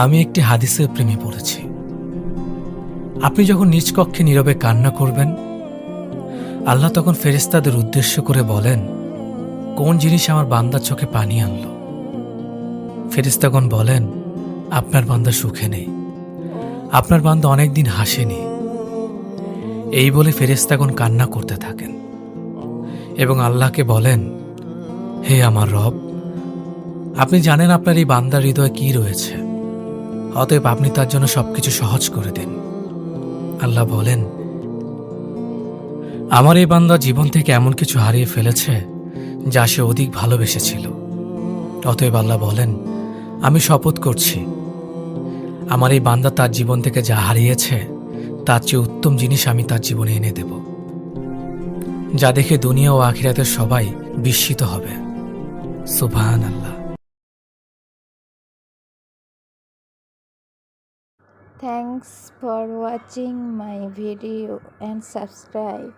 আমি একটি হাদিসের প্রেমে পড়েছি। আপনি যখন নিজ কক্ষে নীরবে কান্না করবেন, আল্লাহ তখন ফেরেশতাদের উদ্দেশ্য করে বলেন, কোন জিনিস আমার বান্দার চোখে পানি আনলো? ফেরেশতাগণ বলেন, আপনার বান্দা সুখে নেই, আপনার বান্দা অনেকদিন হাসেনি। এই বলে ফেরেশতাগণ কান্না করতে থাকেন এবং আল্লাহকে বলেন, হে আমার রব, আপনি জানেন আপনার এই বান্দার হৃদয়ে কি রয়েছে, অতএব আপনি তার জন্য সবকিছু সহজ করে দিন। আল্লাহ বলেন, আমার এই বান্দা জীবন থেকে এমন কিছু হারিয়ে ফেলেছে যা সে অধিক ভালোবেসেছিল। অতএব আল্লাহ বলেন, আমি শপথ করছি, আমার এই বান্দা তার জীবন থেকে যা হারিয়েছে তার চেয়ে উত্তম জিনিস আমি তার জীবনে এনে দেব, যা দেখে দুনিয়া ও আখিরাতের সবাই বিস্মিত হবে। সুবহানাল্লাহ। Thanks for watching my video and subscribe.